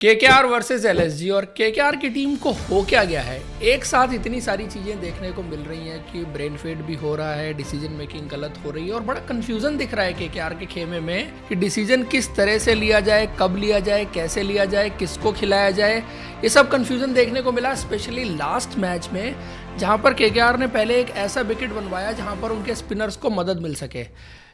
KKR versus LSG और KKR की team को हो क्या गया है। एक साथ इतनी सारी चीज़ें देखने को मिल रही हैं कि ब्रेन फेड भी हो रहा है, डिसीजन मेकिंग गलत हो रही है और बड़ा कंफ्यूजन दिख रहा है केकेआर के खेमे में कि डिसीजन किस तरह से लिया जाए, कब लिया जाए, कैसे लिया जाए, किसको खिलाया जाए। ये सब कंफ्यूजन देखने को मिला स्पेशली लास्ट मैच में, जहाँ पर केकेआर ने पहले एक ऐसा विकेट बनवाया जहाँ पर उनके स्पिनर्स को मदद मिल सके,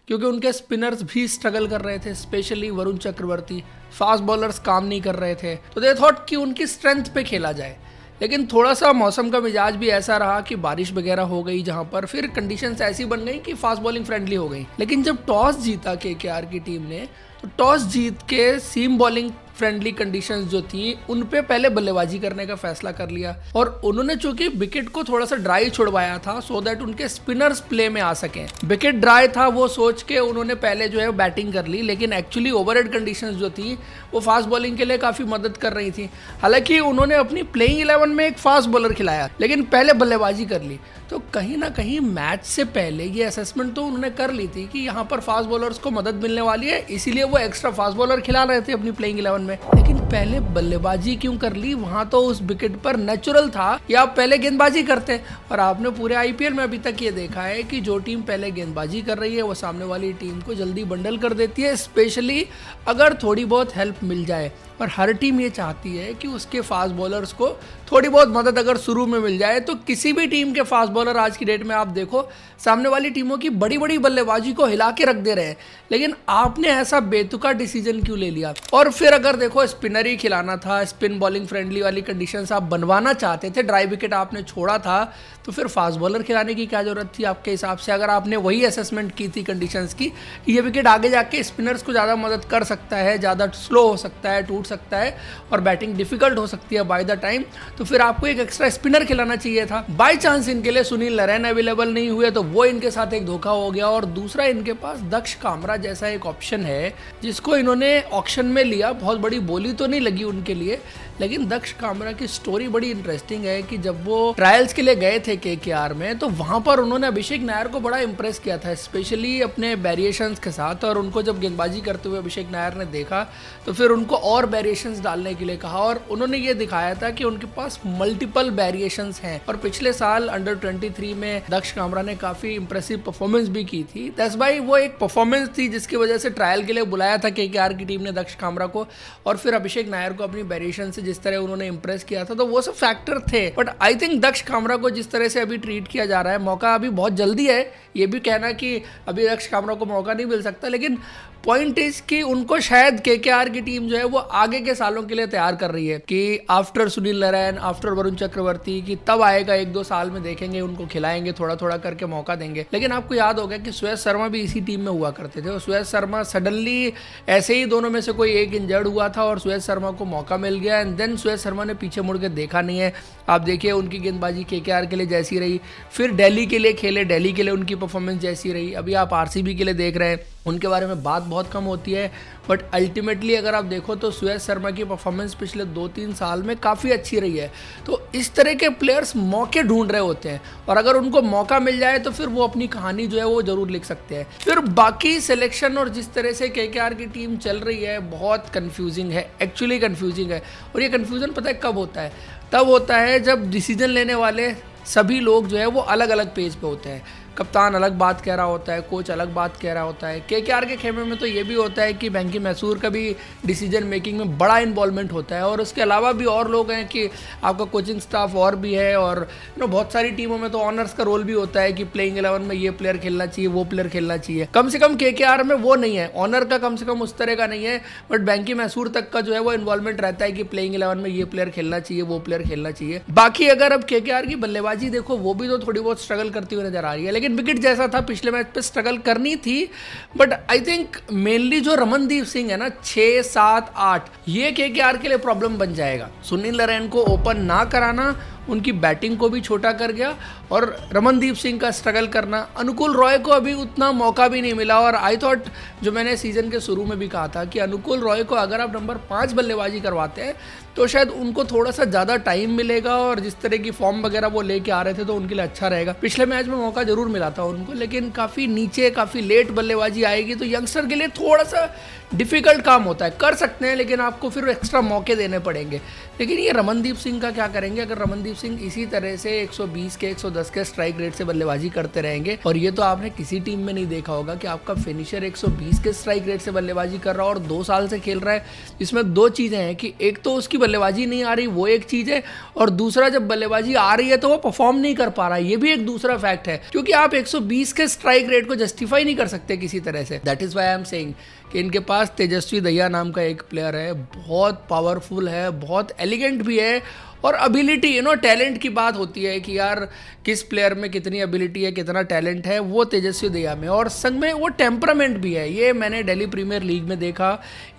क्योंकि उनके स्पिनर्स भी स्ट्रगल कर रहे थे, specially Varun Chakravarthy. Fast bowlers काम नहीं कर रहे थे, तो दे थॉट कि उनकी स्ट्रेंथ पे खेला जाए। लेकिन थोड़ा सा मौसम का मिजाज भी ऐसा रहा कि बारिश वगैरह हो गई, जहां पर फिर कंडीशंस ऐसी बन गई कि फास्ट बॉलिंग फ्रेंडली हो गई। लेकिन जब टॉस जीता केकेआर की टीम ने, तो टॉस जीत के सीम बॉलिंग फ्रेंडली कंडीशंस जो थी उन पे पहले बल्लेबाजी करने का फैसला कर लिया और उन्होंने चूंकि विकेट को थोड़ा सा ड्राई छुड़वाया था सो दैट उनके स्पिनर्स प्ले में आ सकें। विकेट ड्राई था वो सोच के उन्होंने पहले जो है बैटिंग कर ली, लेकिन एक्चुअली ओवरहेड कंडीशंस जो थी वो फास्ट बॉलिंग के लिए काफ़ी मदद कर रही थी। हालांकि उन्होंने अपनी प्लेइंग 11 में एक फास्ट बॉलर खिलाया, लेकिन पहले बल्लेबाजी कर ली। तो कहीं ना कहीं मैच से पहले ये असेसमेंट तो उन्होंने कर ली थी कि यहाँ पर फास्ट बॉलर्स को मदद मिलने वाली है, इसीलिए वो एक्स्ट्रा फास्ट बॉलर खिला रहे थे अपनी प्लेइंग 11 में। लेकिन पहले बल्लेबाजी क्यों कर ली? वहां तो उस विकेट पर नेचुरल था कि आप पहले गेंदबाजी करते, और आपने पूरे आईपीएल में अभी तक ये देखा है कि जो टीम पहले गेंदबाजी कर रही है वो सामने वाली टीम को जल्दी बंडल कर देती है, स्पेशली अगर थोड़ी बहुत हेल्प मिल जाए। और हर टीम ये चाहती है कि उसके फास्ट बॉलर्स को थोड़ी बहुत मदद अगर शुरू में मिल जाए। तो किसी भी टीम के फास्ट बॉलर आज की डेट में आप देखो सामने वाली टीमों की बड़ी बड़ी बल्लेबाजी को हिला के रख दे रहे हैं, लेकिन आपने ऐसा बेतुका डिसीजन क्यों ले लिया? और फिर अगर देखो स्पिनर ही खिलाना था, स्पिन बॉलिंग फ्रेंडली वाली कंडीशंस आप बनवाना चाहते थे, ड्राई विकेट आपने छोड़ा था, तो फिर फास्ट बॉलर खिलाने की क्या जरूरत थी आपके हिसाब से? अगर आपने वही असेसमेंट की थी कंडीशंस की, ये विकेट आगे जाके स्पिनर्स को ज़्यादा मदद कर सकता है, ज़्यादा स्लो हो सकता है, टूट सकता है और बैटिंग डिफिकल्ट हो सकती है बाय द टाइम, तो फिर आपको एक एक्स्ट्रा स्पिनर खिलाना चाहिए था। बाय चांस इनके लिए सुनील नरैन अवेलेबल नहीं हुए तो वो इनके साथ एक धोखा हो गया। और दूसरा, इनके पास दक्ष कामरा जैसा एक ऑप्शन है जिसको इन्होंने ऑक्शन में लिया। बहुत बड़ी बोली तो नहीं लगी उनके लिए, लेकिन दक्ष कामरा की स्टोरी बड़ी इंटरेस्टिंग है कि जब वो ट्रायल्स के लिए गए थे केकेआर में, तो वहां पर उन्होंने अभिषेक नायर को बड़ा इंप्रेस किया था, स्पेशली अपने वेरिएशंस के साथ। और उनको जब गेंदबाजी करते हुए अभिषेक नायर ने देखा तो फिर उनको और वेरिएशंस डालने के लिए कहा, और उन्होंने ये दिखाया था कि उनके पास मल्टीपल वेरिएशंस हैं। और पिछले साल अंडर 23 में दक्ष कामरा ने काफी इंप्रेसिव परफॉर्मेंस भी की थी। दैट्स व्हाई वो एक परफॉर्मेंस थी जिसकी वजह से ट्रायल के लिए बुलाया था केकेआर की टीम ने दक्ष कामरा को, और फिर अभिषेक नायर को अपनी वेरिएशन से जिस तरह उन्होंने इंप्रेस किया था, तो वो सब फैक्टर थे। बट आई थिंक दक्ष कामरा को जिस तरह से अभी ट्रीट किया जा रहा है, मौका अभी बहुत जल्दी है, ये भी कहना कि अभी दक्ष कामरा को मौका नहीं मिल सकता, लेकिन पॉइंट इज कि उनको शायद केकेआर की टीम जो है वो आगे के सालों के लिए तैयार कर रही है कि आफ्टर सुनील नरैन, आफ्टर वरुण चक्रवर्ती, कि तब आएगा 1-2 साल में देखेंगे, उनको खिलाएंगे, थोड़ा थोड़ा करके मौका देंगे। लेकिन आपको याद होगा कि सुयश शर्मा भी इसी टीम में हुआ करते थे, और सुयश शर्मा सडनली ऐसे ही दोनों में से कोई एक इंजर्ड हुआ था और सुयश शर्मा को मौका मिल गया, एंड देन सुयश शर्मा ने पीछे मुड़ के देखा नहीं है। आप देखिए उनकी गेंदबाजी केकेआर के लिए जैसी रही, फिर दिल्ली के लिए खेले, दिल्ली के लिए उनकी परफॉर्मेंस जैसी रही, अभी आप आरसीबी के लिए देख रहे हैं, उनके बारे में बात बहुत कम होती है, बट अल्टीमेटली अगर आप देखो तो सुयश शर्मा की परफॉर्मेंस पिछले 2-3 साल में काफ़ी अच्छी रही है। तो इस तरह के प्लेयर्स मौके ढूंढ रहे होते हैं, और अगर उनको मौका मिल जाए तो फिर वो अपनी कहानी जो है वो जरूर लिख सकते हैं। फिर बाकी सिलेक्शन और जिस तरह से केकेआर की टीम चल रही है बहुत कंफ्यूजिंग है, एक्चुअली कंफ्यूजिंग है। और ये कंफ्यूजन पता है कब होता है? तब होता है जब डिसीजन लेने वाले सभी लोग जो है वो अलग अलग पेज पे होते हैं। कप्तान अलग बात कह रहा होता है, कोच अलग बात कह रहा होता है। केकेआर के खेमे में तो ये भी होता है कि वेंकी मैसूर का भी डिसीजन मेकिंग में बड़ा इन्वॉल्वमेंट होता है, और उसके अलावा भी और लोग हैं कि आपका कोचिंग स्टाफ और भी है, और बहुत सारी टीमों में तो ऑनर्स का रोल भी होता है कि प्लेइंग 11 में ये प्लेयर खेलना चाहिए, वो प्लेयर खेलना चाहिए। कम से कम केकेआर में वो नहीं है, ऑनर का कम से कम उस तरह का नहीं है, बट वेंकी मैसूर तक का जो है वो इन्वॉल्वमेंट रहता है कि प्लेइंग 11 में ये प्लेयर खेलना चाहिए, वो प्लेयर खेलना चाहिए। बाकी अगर अब केकेआर की बल्लेबाजी देखो, वो भी तो थोड़ी बहुत स्ट्रगल करती हुई नजर आ रही है, लेकिन विकेट जैसा था पिछले मैच पे स्ट्रगल करनी थी। बट आई थिंक मेनली जो रमनदीप सिंह है ना, 6, 7, 8, ये केकेआर के लिए प्रॉब्लम बन जाएगा। सुनील नरैन को ओपन ना कराना उनकी बैटिंग को भी छोटा कर गया, और रमनदीप सिंह का स्ट्रगल करना, अनुकूल रॉय को अभी उतना मौका भी नहीं मिला। और आई थॉट, जो मैंने सीजन के शुरू में भी कहा था कि अनुकूल रॉय को अगर आप नंबर 5 बल्लेबाजी करवाते हैं तो शायद उनको थोड़ा सा ज़्यादा टाइम मिलेगा, और जिस तरह की फॉर्म वगैरह वो लेके आ रहे थे तो उनके लिए अच्छा रहेगा। पिछले मैच में मौका जरूर मिला था उनको, लेकिन काफ़ी नीचे, काफ़ी लेट बल्लेबाजी आएगी तो यंगस्टर के लिए थोड़ा सा डिफ़िकल्ट काम होता है। कर सकते हैं लेकिन आपको फिर एक्स्ट्रा मौके देने पड़ेंगे। लेकिन ये रमनदीप सिंह का क्या करेंगे अगर रमनदीप सिंह इसी तरह से 120 के 110 के स्ट्राइक रेट से बल्लेबाजी करते रहेंगे, और ये तो आपने किसी टीम में नहीं देखा होगा कि आपका फिनिशर 120 के स्ट्राइक रेट से बल्लेबाजी कर रहा है और 2 साल से खेल रहा है। इसमें 2 चीज़ें हैं कि एक तो उसकी बल्लेबाजी नहीं आ रही, वो एक चीज़ है, और दूसरा जब बल्लेबाजी आ रही है तो वो परफॉर्म नहीं कर पा रहा है, ये भी एक दूसरा फैक्ट है। क्योंकि आप 120 के स्ट्राइक रेट को जस्टिफाई नहीं कर सकते किसी तरह से। That is why I am saying कि इनके पास तेजस्वी दहिया नाम का एक प्लेयर है, बहुत पावरफुल है, बहुत एलिगेंट भी है, और एबिलिटी टैलेंट की बात होती है कि यार किस प्लेयर में कितनी एबिलिटी है, कितना टैलेंट है, वो तेजस्वी दहिया में, और संग में वो टेम्परामेंट भी है। ये मैंने दिल्ली प्रीमियर लीग में देखा,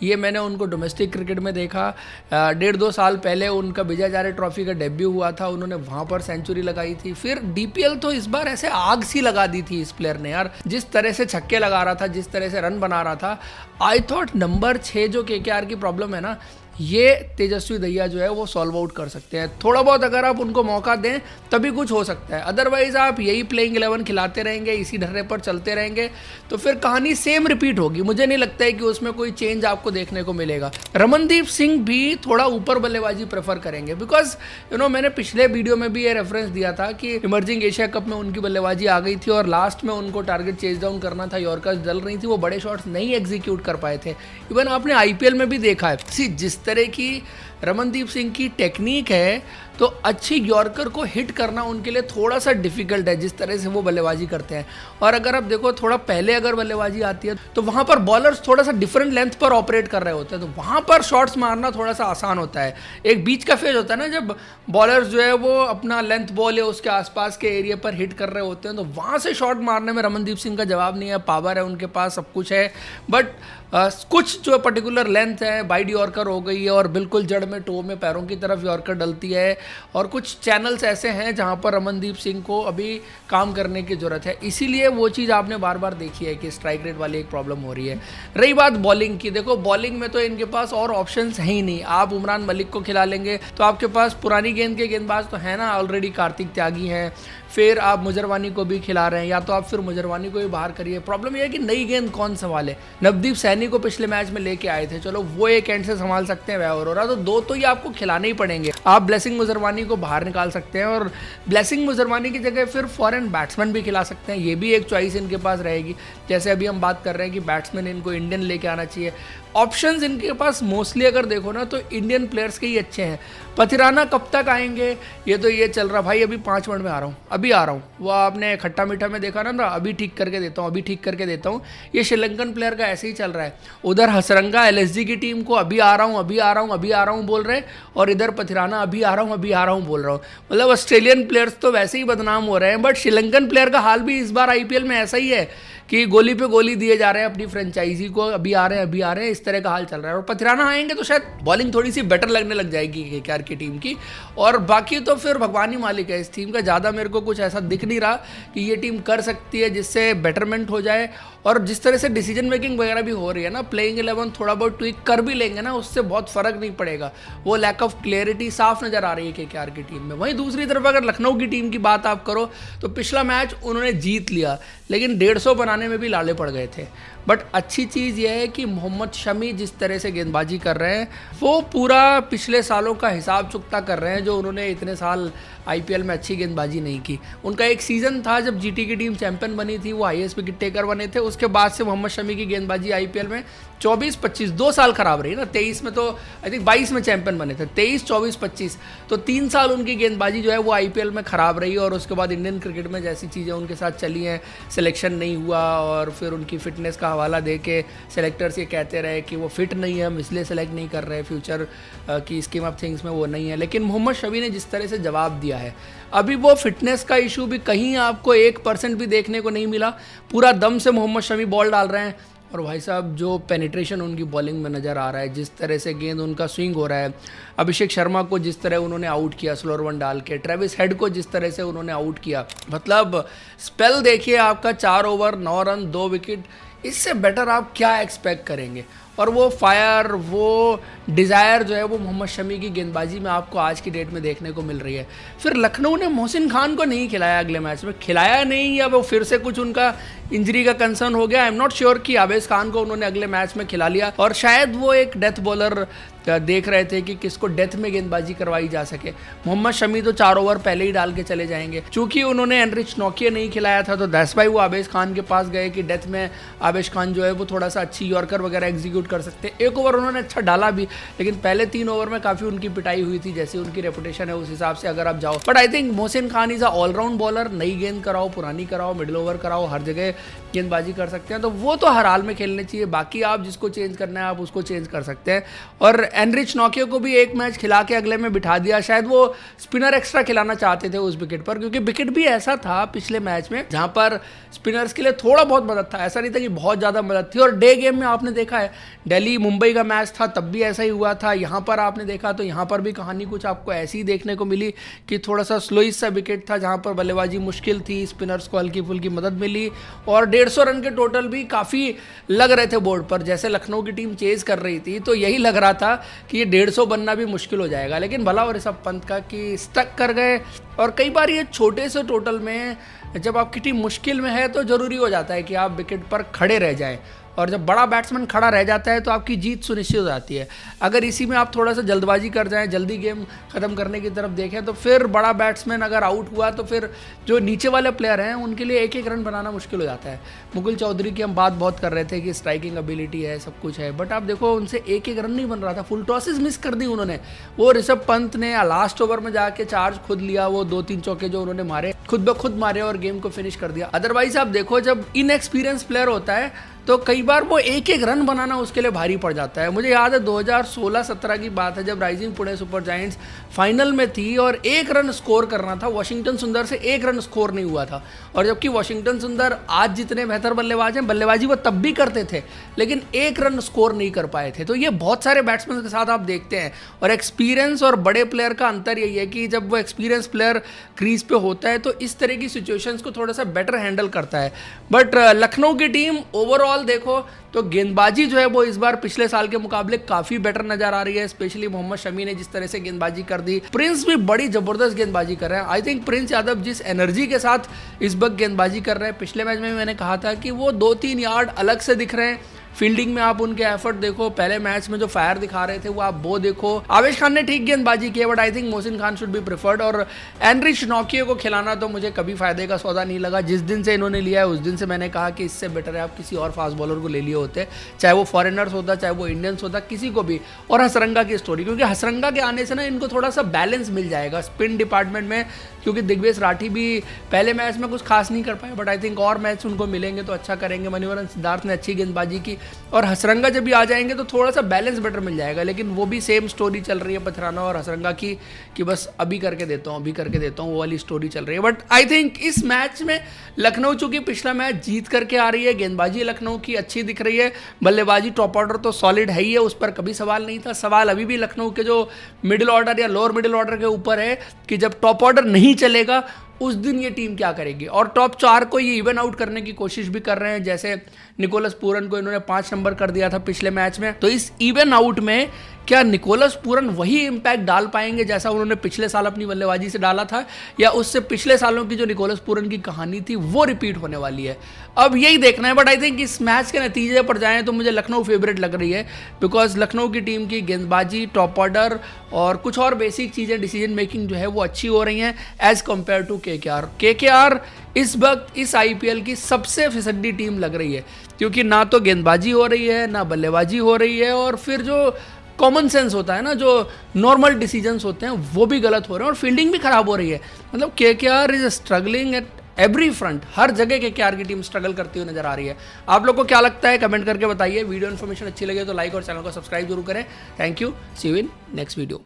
ये मैंने उनको डोमेस्टिक क्रिकेट में देखा। 1.5-2 साल पहले उनका विजयजारे ट्रॉफी का डेब्यू हुआ था, उन्होंने वहाँ पर सेंचुरी लगाई थी। फिर डीपीएल तो इस बार ऐसे आग सी लगा दी थी इस प्लेयर ने यार, जिस तरह से छक्के लगा रहा था, जिस तरह से रन बना रहा था। आई थॉट नंबर 6 जो केकेआर की प्रॉब्लम है ना, ये तेजस्वी दहिया जो है वो सॉल्व आउट कर सकते हैं। थोड़ा बहुत अगर आप उनको मौका दें तभी कुछ हो सकता है, अदरवाइज आप यही प्लेइंग 11 खिलाते रहेंगे, इसी ढर्रे पर चलते रहेंगे तो फिर कहानी सेम रिपीट होगी। मुझे नहीं लगता है कि उसमें कोई चेंज आपको देखने को मिलेगा। रमनदीप सिंह भी थोड़ा ऊपर बल्लेबाजी प्रेफर करेंगे, बिकॉज मैंने पिछले वीडियो में भी ये रेफरेंस दिया था कि इमर्जिंग एशिया कप में उनकी बल्लेबाजी आ गई थी और लास्ट में उनको टारगेट चेज डाउन करना था, यॉर्कर्स जल रही थी, वो बड़े शॉट्स नहीं एग्जीक्यूट कर पाए थे। इवन आपने आईपीएल में भी देखा है, जिस तरह की रमनदीप सिंह की टेक्निक है तो अच्छी यॉर्कर को हिट करना उनके लिए थोड़ा सा डिफिकल्ट है, जिस तरह से वो बल्लेबाजी करते हैं। और अगर आप देखो थोड़ा पहले अगर बल्लेबाजी आती है तो वहाँ पर बॉलर्स थोड़ा सा डिफरेंट लेंथ पर ऑपरेट कर रहे होते हैं, तो वहाँ पर शॉट्स मारना थोड़ा सा आसान होता है। एक बीच का फेज होता है ना, जब बॉलर्स जो है वो अपना लेंथ बॉल या उसके आसपास के एरिया पर हिट कर रहे होते हैं, तो वहाँ से शॉट मारने में रमनदीप सिंह का जवाब नहीं है। पावर है उनके पास, सब कुछ है, बट कुछ जो पर्टिकुलर लेंथ है, वाइड यॉर्कर हो गई है और बिल्कुल जड़ में टो में पैरों की तरफ यॉर्कर डलती है, और कुछ चैनल्स ऐसे हैं जहां पर रमनदीप सिंह को अभी काम करने की ज़रूरत है। इसीलिए वो चीज़ आपने बार बार देखी है कि स्ट्राइक रेट वाली एक प्रॉब्लम हो रही है। रही बात बॉलिंग की, देखो बॉलिंग में तो इनके पास और ऑप्शंस हैं ही नहीं। आप उमरान मलिक को खिला लेंगे तो आपके पास पुरानी गेंद के गेंदबाज तो है ना, ऑलरेडी कार्तिक त्यागी हैं, फिर आप मुजरवानी को भी खिला रहे हैं, या तो आप फिर मुजरवानी को भी बाहर करिए। प्रॉब्लम यह है कि नई गेंद कौन संभाले। नवदीप सैनी को पिछले मैच में लेके आए थे, चलो वो एक एंड से संभाल सकते हैं वैभव अरोड़ा, तो 2 तो ये आपको खिलाने ही पड़ेंगे। आप ब्लेसिंग मुजरवानी को बाहर निकाल सकते हैं और ब्लेसिंग मुजरवानी की जगह फिर फॉरेन बैट्समैन भी खिला सकते हैं, ये भी एक चॉइस इनके पास रहेगी। जैसे अभी हम बात कर रहे हैं कि बैट्समैन इनको इंडियन लेके आना चाहिए। ऑप्शंस इनके पास मोस्टली अगर देखो ना तो इंडियन प्लेयर्स के ही अच्छे हैं। पथिराना कब तक आएंगे, ये तो ये चल रहा भाई, अभी 5 मिनट में आ रहा हूँ, अभी आ रहा हूँ। वो आपने खट्टा मीठा में देखा ना, अभी ठीक करके देता हूँ, अभी ठीक करके देता हूँ। ये श्रीलंकन प्लेयर का ऐसे ही चल रहा है। उधर हसरंगा एलएसजी की टीम को अभी आ रहा हूँ, अभी आ रहा हूँ, अभी आ रहा हूँ बोल रहे, और इधर पथिराना अभी आ रहा हूँ, अभी आ रहा हूँ बोल रहा हूँ। मतलब ऑस्ट्रेलियन प्लेयर्स तो वैसे ही बदनाम हो रहे हैं, बट श्रीलंकन प्लेयर का हाल भी इस बार आईपीएल में ऐसा ही है कि गोली पे गोली दिए जा रहे हैं अपनी फ्रेंचाइजी को, अभी आ रहे हैं, अभी आ रहे हैं, इस तरह का हाल चल रहा है। और पथिराना आएंगे तो शायद बॉलिंग थोड़ी सी बेटर लगने लग जाएगी केकेआर की टीम की, और बाकी तो फिर भगवान ही मालिक है इस टीम का। ज़्यादा मेरे को कुछ ऐसा दिख नहीं रहा कि ये टीम कर सकती है जिससे बेटरमेंट हो जाए। और जिस तरह से डिसीजन मेकिंग वगैरह भी हो रही है ना, प्लेइंग 11 थोड़ा बहुत ट्विक कर भी लेंगे ना, उससे बहुत फर्क नहीं पड़ेगा। वो लैक ऑफ क्लियरिटी साफ नजर आ रही है केकेआर की टीम में। वहीं दूसरी तरफ अगर लखनऊ की टीम की बात आप करो तो पिछला मैच उन्होंने जीत लिया, लेकिन 150 बनाने में भी लाले पड़ गए थे। बट अच्छी चीज़ यह है कि मोहम्मद शमी जिस तरह से गेंदबाजी कर रहे हैं, वो पूरा पिछले सालों का हिसाब चुकता कर रहे हैं, जो उन्होंने इतने साल आईपीएल में अच्छी गेंदबाजी नहीं की। उनका एक सीज़न था जब जीटी की टीम चैंपियन बनी थी, वो हाईएस्ट विकेट टेकर बने थे। उसके बाद से मोहम्मद शमी की गेंदबाजी आईपीएल में 24-25 2 साल खराब रही ना। 23 में तो आई थिंक 22 में चैंपियन बने थे, 23, 24, 25 तो 3 साल उनकी गेंदबाजी जो है वो आईपीएल में ख़राब रही। और उसके बाद इंडियन क्रिकेट में जैसी चीज़ें उनके साथ चली हैं, सिलेक्शन नहीं हुआ, और फिर उनकी फिटनेस का हवाला दे के सेलेक्टर्स ये कहते रहे कि वो फिट नहीं है, हम इसलिए सेलेक्ट नहीं कर रहे, फ्यूचर की स्कीम ऑफ थिंग्स में वो नहीं है। लेकिन मोहम्मद शमी ने जिस तरह से जवाब दिया है, अभी वो फिटनेस का इशू भी कहीं आपको 1% भी देखने को नहीं मिला। पूरा दम से मोहम्मद शमी बॉल डाल रहे हैं, और भाई साहब जो पेनिट्रेशन उनकी बॉलिंग में नज़र आ रहा है, जिस तरह से गेंद उनका स्विंग हो रहा है, अभिषेक शर्मा को जिस तरह उन्होंने आउट किया स्लोअर वन डाल के, ट्रेविस हेड को जिस तरह से उन्होंने आउट किया, मतलब स्पेल देखिए आपका 4 ओवर 9 रन 2 विकेट, इससे बेटर आप क्या एक्सपेक्ट करेंगे। और वो फायर, वो डिज़ायर जो है वो मोहम्मद शमी की गेंदबाजी में आपको आज की डेट में देखने को मिल रही है। फिर लखनऊ ने मोहसिन खान को नहीं खिलाया अगले मैच में, खिलाया नहीं या वो फिर से कुछ उनका इंजरी का कंसर्न हो गया, आई एम नॉट श्योर कि आवेश खान को उन्होंने अगले मैच में खिला लिया और शायद वो एक डेथ बॉलर देख रहे थे कि किसको डेथ में गेंदबाजी करवाई जा सके। मोहम्मद शमी तो 4 ओवर पहले ही डाल के चले जाएंगे। चूंकि उन्होंने एनरिच नोकिया नहीं खिलाया था तो दैट्स व्हाई वो आवेश खान के पास गए कि डेथ में आवेश खान जो है वो थोड़ा सा अच्छी यॉर्कर वगैरह एग्जीक्यूट कर सकते। 1 ओवर उन्होंने अच्छा डाला भी, लेकिन पहले 3 ओवर में काफ़ी उनकी पिटाई हुई थी, जैसी उनकी रेपुटेशन है उस हिसाब से अगर आप जाओ। But I think Mohsin Khan is a all round bowler, नई गेंद कराओ, पुरानी कराओ, मिडिल ओवर कराओ, हर जगह गेंदबाजी कर सकते हैं, तो वो तो हर हाल में खेलने चाहिए। बाकी आप जिसको चेंज करना है आप उसको चेंज कर सकते हैं। और एनरिच नोकिया को भी एक मैच खिला के अगले में बिठा दिया, शायद वो स्पिनर एक्स्ट्रा खिलाना चाहते थे उस विकेट पर, क्योंकि विकेट भी ऐसा था पिछले मैच में जहां पर स्पिनर्स के लिए थोड़ा बहुत मदद था, ऐसा नहीं था कि बहुत ज़्यादा मदद थी। और डे गेम में आपने देखा है, दिल्ली मुंबई का मैच था तब भी ऐसा ही हुआ था, यहाँ पर आपने देखा तो यहाँ पर भी कहानी कुछ आपको ऐसी देखने को मिली कि थोड़ा सा स्लोइश सा विकेट था जहाँ पर बल्लेबाजी मुश्किल थी, स्पिनर्स को हल्की फुल्की मदद मिली और 150 रन के टोटल भी काफ़ी लग रहे थे बोर्ड पर। जैसे लखनऊ की टीम चेज कर रही थी तो यही लग रहा था कि ये 150 बनना भी मुश्किल हो जाएगा, लेकिन भला और ऋषभ पंत का कि स्टक कर गए। और कई बार ये छोटे से टोटल में जब आपकी टीम मुश्किल में है तो ज़रूरी हो जाता है कि आप विकेट पर खड़े रह जाएं, और जब बड़ा बैट्समैन खड़ा रह जाता है तो आपकी जीत सुनिश्चित हो जाती है। अगर इसी में आप थोड़ा सा जल्दबाजी कर जाएं, जल्दी गेम ख़त्म करने की तरफ देखें, तो फिर बड़ा बैट्समैन अगर आउट हुआ तो फिर जो नीचे वाले प्लेयर हैं उनके लिए एक एक रन बनाना मुश्किल हो जाता है। मुकुल चौधरी की हम बात बहुत कर रहे थे कि स्ट्राइकिंग एबिलिटी है, सब कुछ है, बट आप देखो उनसे एक एक रन नहीं बन रहा था, फुल टॉसेस मिस कर दी उन्होंने। वो ऋषभ पंत ने लास्ट ओवर में जाके चार्ज खुद लिया, वो 2-3 चौके जो उन्होंने मारे खुद ब खुद मारे और गेम को फिनिश कर दिया। अदरवाइज आप देखो जब इनएक्सपीरियंस प्लेयर होता है तो कई बार वो एक एक रन बनाना उसके लिए भारी पड़ जाता है। मुझे याद है 2016-17 की बात है जब rising Pune super giants final में थी और 1 रन स्कोर करना था, वॉशिंगटन सुंदर से 1 रन स्कोर नहीं हुआ था। और जबकि वॉशिंगटन सुंदर आज जितने बेहतर बल्लेबाज हैं, बल्लेबाजी वो तब भी करते थे, लेकिन 1 रन स्कोर नहीं कर पाए थे। तो ये बहुत सारे बैट्समैन के साथ आप देखते हैं। और एक्सपीरियंस और बड़े प्लेयर का अंतर यही है कि जब वो एक्सपीरियंस प्लेयर क्रीज पे होता है तो इस तरह की सिचुएशंस को थोड़ा सा बेटर हैंडल करता है। बट लखनऊ की टीम ओवरऑल देखो तो गेंदबाजी जो है वो इस बार पिछले साल के मुकाबले काफी बेटर नजर आ रही है। स्पेशली मोहम्मद शमी ने जिस तरह से गेंदबाजी कर दी, प्रिंस भी बड़ी जबरदस्त गेंदबाजी कर रहे हैं। आई थिंक प्रिंस यादव जिस एनर्जी के साथ इस वक्त गेंदबाजी कर रहे हैं, पिछले मैच में भी मैंने कहा था कि वो 2-3 यार्ड अलग से दिख रहे हैं। फील्डिंग में आप उनके एफर्ट देखो, पहले मैच में जो फायर दिखा रहे थे वो आप वो देखो। आवेश खान ने ठीक गेंदबाजी की है, but I think Mohsin Khan should be preferred. और एनरिच नोकिया को खिलाना तो मुझे कभी फायदे का सौदा नहीं लगा। जिस दिन से इन्होंने लिया है उस दिन से मैंने कहा कि इससे बेटर है आप किसी और फास्ट बॉलर को ले लिए होते, चाहे वो फॉरेनर्स होता, चाहे वो इंडियंस होता, किसी को भी। और हसरंगा की स्टोरी, क्योंकि हसरंगा के आने से ना इनको थोड़ा सा बैलेंस मिल जाएगा स्पिन डिपार्टमेंट में, क्योंकि दिग्वेश राठी भी पहले मैच में कुछ खास नहीं कर पाए, बट आई थिंक और मैच उनको मिलेंगे तो अच्छा करेंगे। मणिवरन सिद्धार्थ ने अच्छी गेंदबाजी की और हसरंगा जब भी आ जाएंगे तो थोड़ा सा बैलेंस बेटर मिल जाएगा। लेकिन वो भी सेम स्टोरी चल रही है पथराना और हसरंगा की कि बस अभी करके देता हूँ, अभी करके देता हूँ, वो वाली स्टोरी चल रही है। बट आई थिंक इस मैच में लखनऊ चूंकि पिछला मैच जीत करके आ रही है, गेंदबाजी लखनऊ की अच्छी दिख रही है, बल्लेबाजी टॉप ऑर्डर तो सॉलिड है ही है, उस पर कभी सवाल नहीं था। सवाल अभी भी लखनऊ के जो मिडिल ऑर्डर या लोअर मिडिल ऑर्डर के ऊपर है कि जब टॉप ऑर्डर नहीं चलेगा उस दिन ये टीम क्या करेगी। और टॉप 4 को ये इवन आउट करने की कोशिश भी कर रहे हैं, जैसे निकोलस पूरन को इन्होंने 5 नंबर कर दिया था पिछले मैच में। तो इस इवन आउट में क्या निकोलस पूरन वही इंपैक्ट डाल पाएंगे जैसा उन्होंने पिछले साल अपनी बल्लेबाजी से डाला था, या उससे पिछले सालों की जो निकोलस पूरन की कहानी थी वो रिपीट होने वाली है, अब यही देखना है। बट आई थिंक इस मैच के नतीजे पर जाएं तो मुझे लखनऊ फेवरेट लग रही है, बिकॉज लखनऊ की टीम की गेंदबाजी, टॉप ऑर्डर और कुछ और बेसिक चीज़ें, डिसीजन मेकिंग जो है वो अच्छी हो रही हैं एज कम्पेयर टू केकेआर इस वक्त इस आईपीएल की सबसे फिसड्डी टीम लग रही है, क्योंकि ना तो गेंदबाजी हो रही है, ना बल्लेबाजी हो रही है, और फिर जो कॉमन सेंस होता है ना, जो नॉर्मल डिसीजंस होते हैं वो भी गलत हो रहे हैं, और फील्डिंग भी खराब हो रही है। मतलब KKR is struggling at every front, हर जगह केकेआर की टीम स्ट्रगल करती हुई नजर आ रही है। आप लोग को क्या लगता है कमेंट करके बताइए। वीडियो इन्फॉर्मेशन अच्छी लगे तो लाइक और चैनल को सब्सक्राइब जरूर करें। Thank you, see you in next video.